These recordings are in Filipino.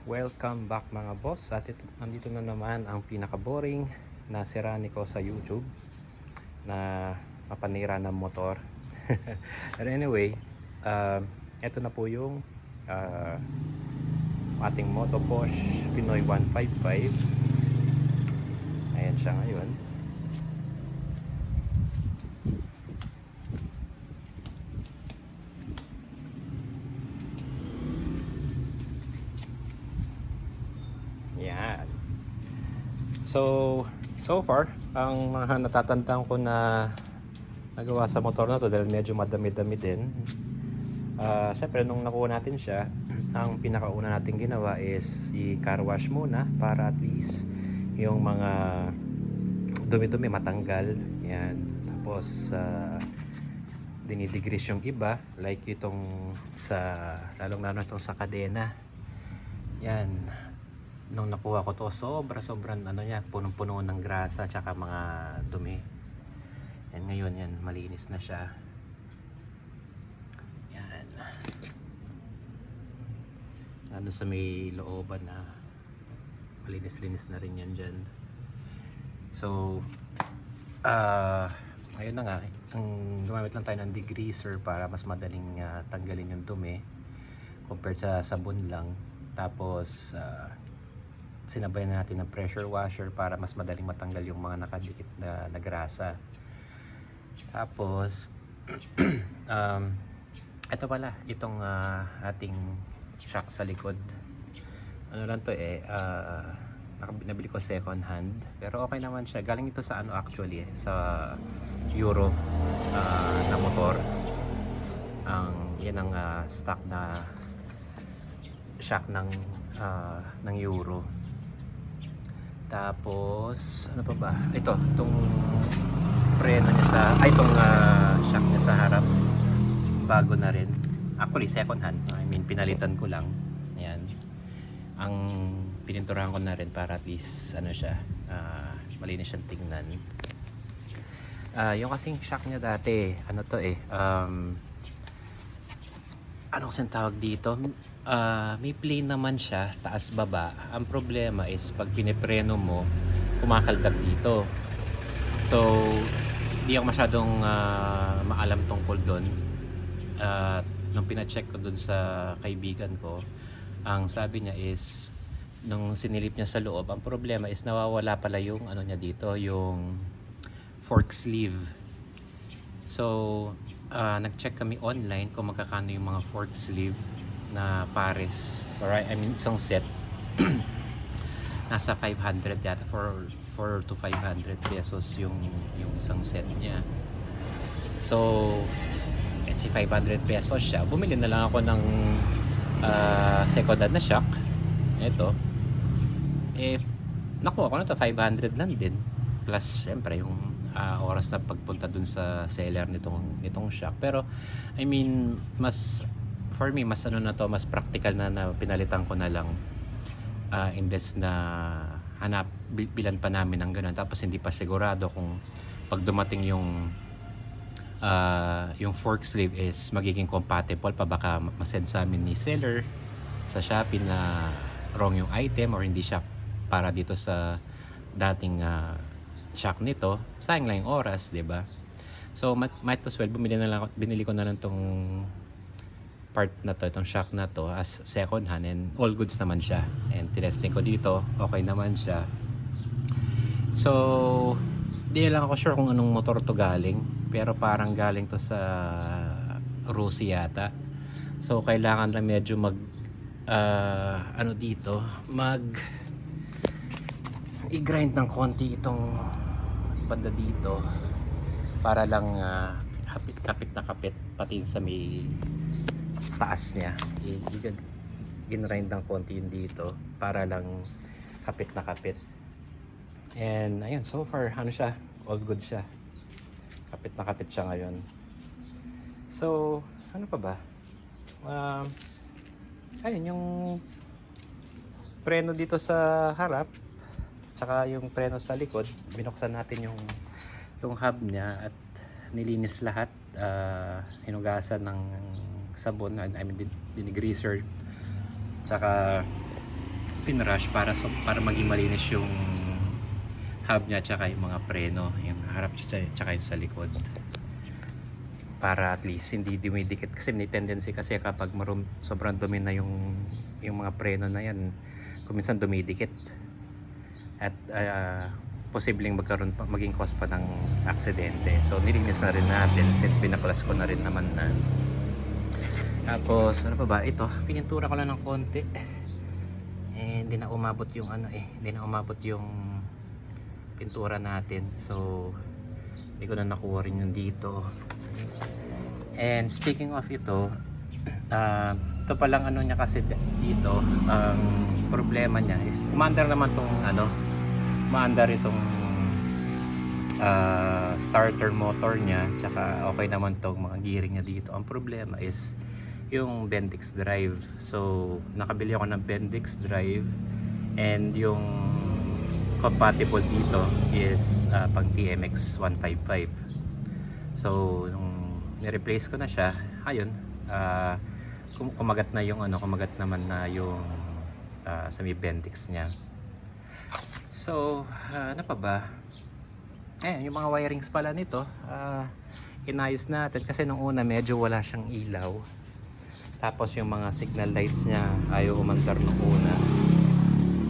Welcome back mga boss. At nandito na naman ang pinaka-boring na sirani ko sa YouTube na mapanira ng motor. But anyway, ito na po yung uh, ating Moto Bosch Pinoy 155. Ayan siya ngayon. Yan. So far, ang mga natatandaan ko na nagawa sa motor na to, dahil medyo madami-dami din. Siyempre nung nakuha natin siya, ang pinakauna natin ginawa is i-car wash muna para at least yung mga dumi-dumi matanggal. Yan. Tapos dinidegrease yung iba, like itong sa lalong-lalo itong sa kadena. Yan. Nung nakuha ko to, sobrang ano niya, punong-puno ng grasa tsaka mga dumi. And ngayon yan, malinis na siya. Yan. Ano sa may looban na malinis-linis na rin yan dyan. So ngayon na nga, gumamit lang tayo ng degreaser para mas madaling tanggalin yung dumi compared sa sabon lang. Tapos sinabayan natin ng pressure washer para mas madaling matanggal yung mga nakadikit na grasa. Tapos ito pala, itong ating shock sa likod, ano lang to nabili ko second hand, pero okay naman siya. Galing ito sa ano actually sa Euro na motor. Yan ang stock na shock ng Euro. Tapos ano pa ba? Itong preno niya sa itong shock niya sa harap, bago na rin. Actually second hand. I mean pinalitan ko lang. Ayan. Ang pininturahan ko na rin para at least ano siya, malinis siyang tingnan. Yung kasing shock niya dati, ano to ano kasing tawag dito? May plane naman siya, taas baba. Ang problema is pag pinipreno mo, kumakaldag dito. So hindi ako masyadong maalam tungkol doon. Nung pina-check ko doon sa kaibigan ko, ang sabi niya is nung sinilip niya sa loob, ang problema is nawawala pala yung ano niya dito, yung fork sleeve. So nag-check kami online kung magkakano yung mga fork sleeve na pares, alright, I mean isang set. Nasa 500 yata, 4 to 500 pesos yung isang set niya. So let's say 500 pesos siya, bumili na lang ako ng second hand na shock. Ito nakuha ko na to 500 lang din, plus syempre yung oras na pagpunta dun sa seller nitong shock. Pero I mean for me mas ano na to, mas practical na pinalitan ko na lang, imbes na bilan pa namin ng ganun, tapos hindi pa sigurado kung pag dumating yung fork sleeve is magiging compatible pa, baka masend sa amin ni seller sa Shopee na wrong yung item or hindi siya para dito sa dating shock nito. Sayang lang yung oras, 'di ba? So might as well binili ko na lang tong part na to, itong shock na to as second hand, and all goods naman siya, and tinesting ko dito, okay naman siya. So di lang ako sure kung anong motor to galing, pero parang galing to sa Russia yata. So kailangan lang medyo dito i-grind ng konti itong banda dito para lang kapit na kapit pati sa may taas niya. I-grind ng konti yun dito para lang kapit na kapit. And ayun, so far ano siya, all good siya, kapit na kapit siya ngayon. So ano pa ba, ayun yung preno dito sa harap tsaka yung preno sa likod, binuksan natin yung hub niya at nilinis lahat, hinugasan ng sabon, I mean dinigreaser, tsaka pinrush para maging malinis yung hub niya tsaka yung mga preno, yung harap tsaka yung sa likod. Para at least hindi dumidikit kasi may tendency kasi kapag sobrang dumi na yung mga preno na yan, kuminsan dumidikit at posibleng maging cause pa ng aksidente. So nilinis na rin natin since pinaklas ko na rin naman na. Tapos ano pa ba, ito pinintura ko lang ng konti hindi na umabot yung hindi na umabot yung pintura natin, so hindi ko na nakuha rin yung dito. And speaking of ito, ito palang niya kasi dito, ang problema niya is umaandar naman tong umaandar itong starter motor niya, tsaka okay naman tong mga gearing niya dito. Ang problema is yung Bendix drive. So nakabili ako ng Bendix drive and yung compatible dito is pang TMX 155. So nung ni-replace ko na siya, ayun, kumagat na yung kumagat naman na yung sa may Bendix niya. So ano pa ba, yung mga wirings pala nito inayos natin kasi nung una medyo wala siyang ilaw, tapos yung mga signal lights niya ayaw umandar nung una.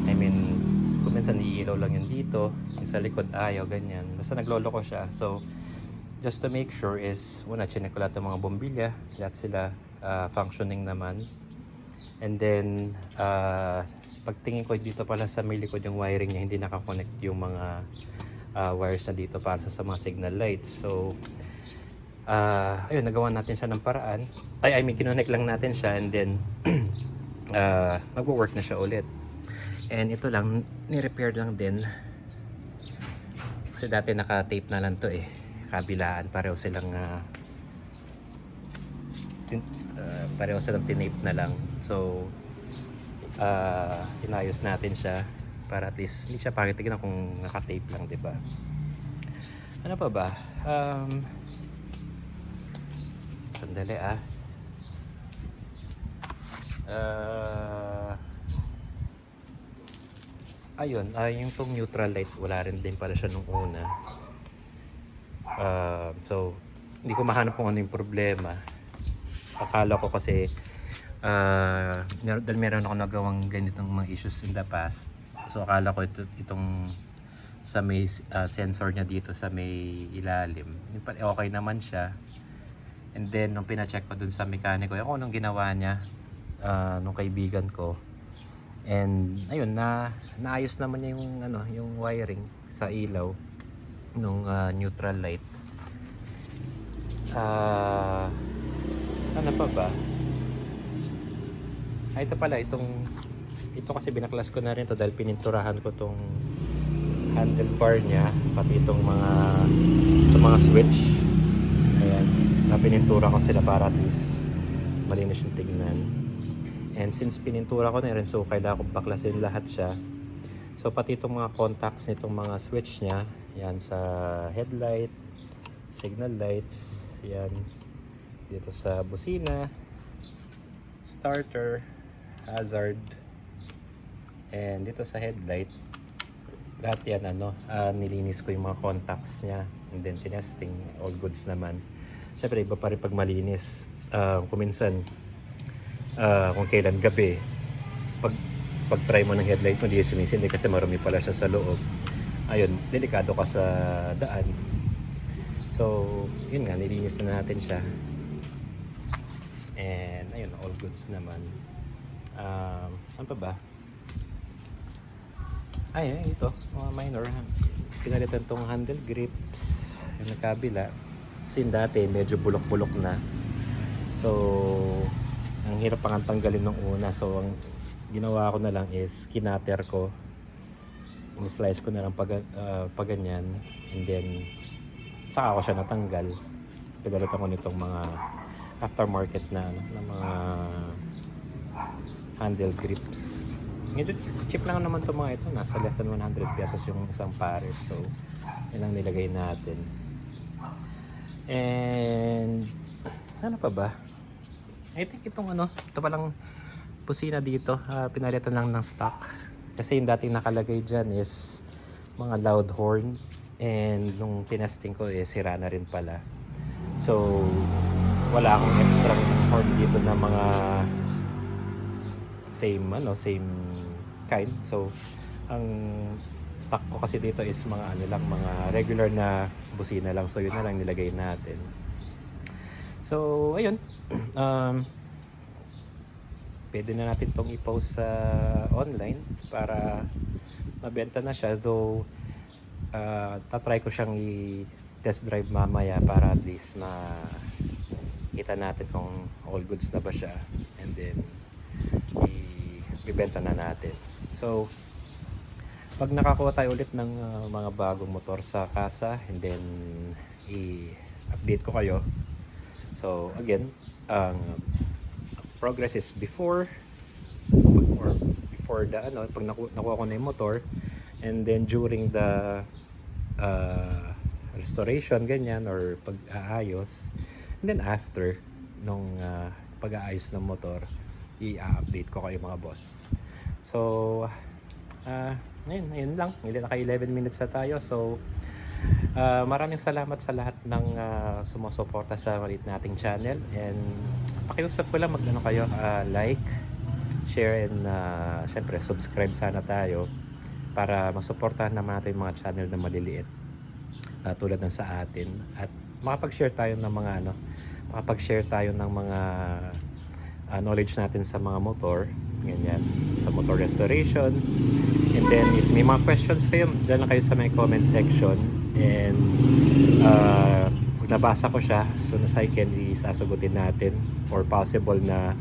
I mean, kuminsan iilaw lang yun dito, yung sa likod ayaw, ganyan. Basta nagloloko siya. So just to make sure is una chinek ko lahat ng mga bombilya, lahat sila functioning naman. And then pagtingin ko dito pala sa may likod yung wiring niya, hindi nakakonect yung mga wires na dito para sa mga signal lights. So ayun, nagawa natin siya ng paraan. I mean, kinonect lang natin siya and then magwo-work na siya ulit. And ito lang, ni-repair lang din. Kasi dati naka-tape na lang to kabilaan, pareho silang tinape na lang. So inayos natin siya para at least hindi siya pangit tignan kung naka-tape lang, di ba? Ano pa ba? Sandali ayun, yung tong neutral light wala rin din pala siya nung una. So hindi ko mahanap kung ano yung problema. Akala ko kasi dahil meron ako nagawang ganitong mga issues in the past, so akala ko itong sa may sensor niya dito sa may ilalim, okay naman siya. And then nung pina-check ko dun sa mekaniko, yung anong ginawa niya nung kaibigan ko, and ayun, naayos naman niya yung wiring sa ilaw nung neutral light. Ano pa ba? Ito pala, ito kasi binaklas ko na rin to dahil pininturahan ko tong handlebar niya, pati itong sa mga switch. Ayan, pinintura ko sila para at least malinis yung tignan. And since pinintura ko na rin, so kailangan ko baklasin lahat siya. So pati itong mga contacts nitong mga switch niya, yan sa headlight, signal lights, yan dito sa busina, starter, hazard, and dito sa headlight, lahat yan nilinis ko yung mga contacts niya and then tinesting, all goods naman. Siyempre iba pa rin pag malinis. Kuminsan kung kailan gabi, pag try mo ng headlight mo, hindi sumisindi kasi marumi pala siya sa loob. Ayun, delikado ka sa daan. So yun nga, nilinis na natin siya and ayun, all goods naman. Ano pa ba? Ito, mga minor. Pinalitan tong handle grips yung nakabila kasi yung dati medyo bulok-bulok na, so ang hirap pang tanggalin nung una. So ang ginawa ko na lang is kinater ko, in-slice ko na lang pag ganyan, and then saka ko siya natanggal. Pinalitan ko nitong mga aftermarket na mga handle grips. Medyo cheap lang naman itong mga ito, nasa less than 100 pesos yung isang pares. So yun lang nilagay natin. And ano pa ba? I think ito palang busina dito, pinalitan lang ng stock. Kasi yung dating nakalagay dyan is mga loud horn. And nung tinesting ko, sira na rin pala. So, wala akong extra horn dito na mga same kind. So, ang stock ko kasi dito is mga regular na busina lang. So, yun na lang nilagay natin. So, ayun. Pwede na natin tong i-post sa online para mabenta na siya. Though, tatry ko siyang i-test drive mamaya para at least makita natin kung all goods na ba siya. And then, ibenta na natin. So, pag nakakuha tayo ulit ng mga bagong motor sa kasa, and then i-update ko kayo. So, again, ang progress is before the pag nakuha ko na yung motor, and then during the restoration, ganyan, or pag-aayos, and then after nung pag-aayos ng motor, i-update ko kayo mga boss. So, ayun lang. Naka 11 minutes na tayo. So, maraming salamat sa lahat ng sumusuporta sa maliit nating channel. And pakiusap ko lang kayo, like, share, and syempre subscribe sana tayo para masuportahan naman natin yung mga channel na maliliit tulad ng sa atin. At makapag-share tayo ng mga knowledge natin sa mga motor, ganyan, sa motor restoration. And then if may mga questions kayo, dyan lang kayo sa may comment section, and pag nabasa ko siya, as soon as I can, isasagutin natin, or possible na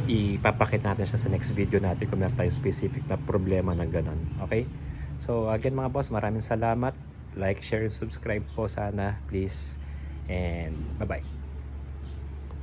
ipapakita natin siya sa next video natin kung meron tayong specific na problema ng ganon. Okay? So again mga boss, maraming salamat. Like, share, and subscribe po sana please, and bye bye.